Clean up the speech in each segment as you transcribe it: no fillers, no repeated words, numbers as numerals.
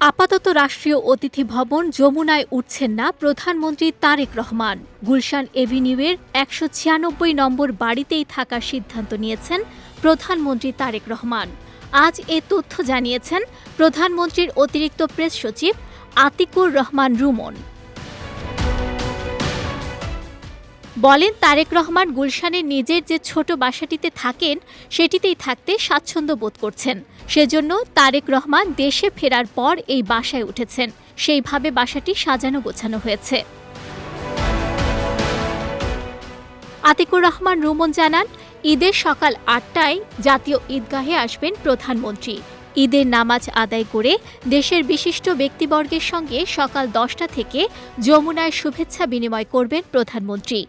আপাতত রাষ্ট্রীয় অতিথি ভবন যমুনায় উঠছেন না প্রধানমন্ত্রী তারেক রহমান। গুলশান এভিনিউয়ের ১৯৬ নম্বর বাড়িতেই থাকার সিদ্ধান্ত নিয়েছেন প্রধানমন্ত্রী তারেক রহমান। আজ এ তথ্য জানিয়েছেন প্রধানমন্ত্রীর অতিরিক্ত প্রেস সচিব আতিকুর রহমান রুমন। বলেন, তারেক রহমান গুলশানের নিজের যে ছোট বাসাটিতে থাকেন সেটিতেই থাকতে স্বাচ্ছন্দ্য বোধ করছেন। সেজন্য তারেক রহমান দেশে ফেরার পর এই বাসায় উঠেছেন। সেইভাবে বাসাটি সাজানো গোছানো হয়েছে। আতিকুর রহমান রুমন জানান, ঈদের সকাল ৮টায় জাতীয় ঈদগাহে আসবেন প্রধানমন্ত্রী। ঈদের নামাজ আদায় করে দেশের বিশিষ্ট ব্যক্তিবর্গের সঙ্গে সকাল ১০টা থেকে যমুনায় শুভেচ্ছা বিনিময় করবেন প্রধানমন্ত্রী।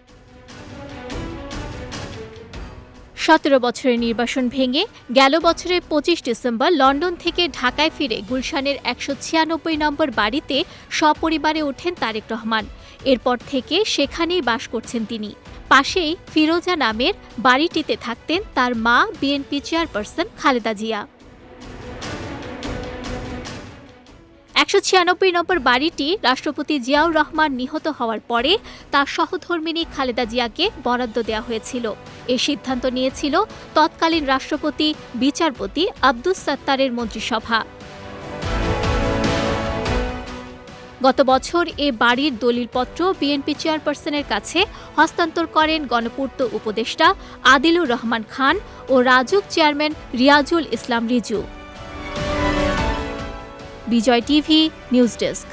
১৭ বছরের নির্বাসন ভেঙে গেল বছরের ২৫ ডিসেম্বর লন্ডন থেকে ঢাকায় ফিরে গুলশানের ১৯৬ নম্বর বাড়িতে সপরিবারে ওঠেন তারেক রহমান। এরপর থেকে সেখানেই বাস করছেন তিনি। পাশেই ফিরোজা নামের বাড়িটিতে থাকতেন তার মা বিএনপি চেয়ারপারসন খালেদা জিয়া। ১৯৬ নম্বর বাড়িটি রাষ্ট্রপতি জিয়াউর রহমান নিহত হওয়ার পরে তার সহধর্মিণী খালেদা জিয়াকে বরাদ্দ দেওয়া হয়েছিল। এ সিদ্ধান্ত নিয়েছিল তৎকালীন রাষ্ট্রপতি বিচারপতি আব্দুস সাত্তারের মন্ত্রিসভা। গত বছর এ বাড়ির দলিলপত্র বিএনপি চেয়ারপারসনের কাছে হস্তান্তর করেন গণপূর্ত উপদেষ্টা আদিলুর রহমান খান ও রাজউক চেয়ারম্যান রিয়াজুল ইসলাম রিজু। বিজয় টিভি নিউজ ডেস্ক।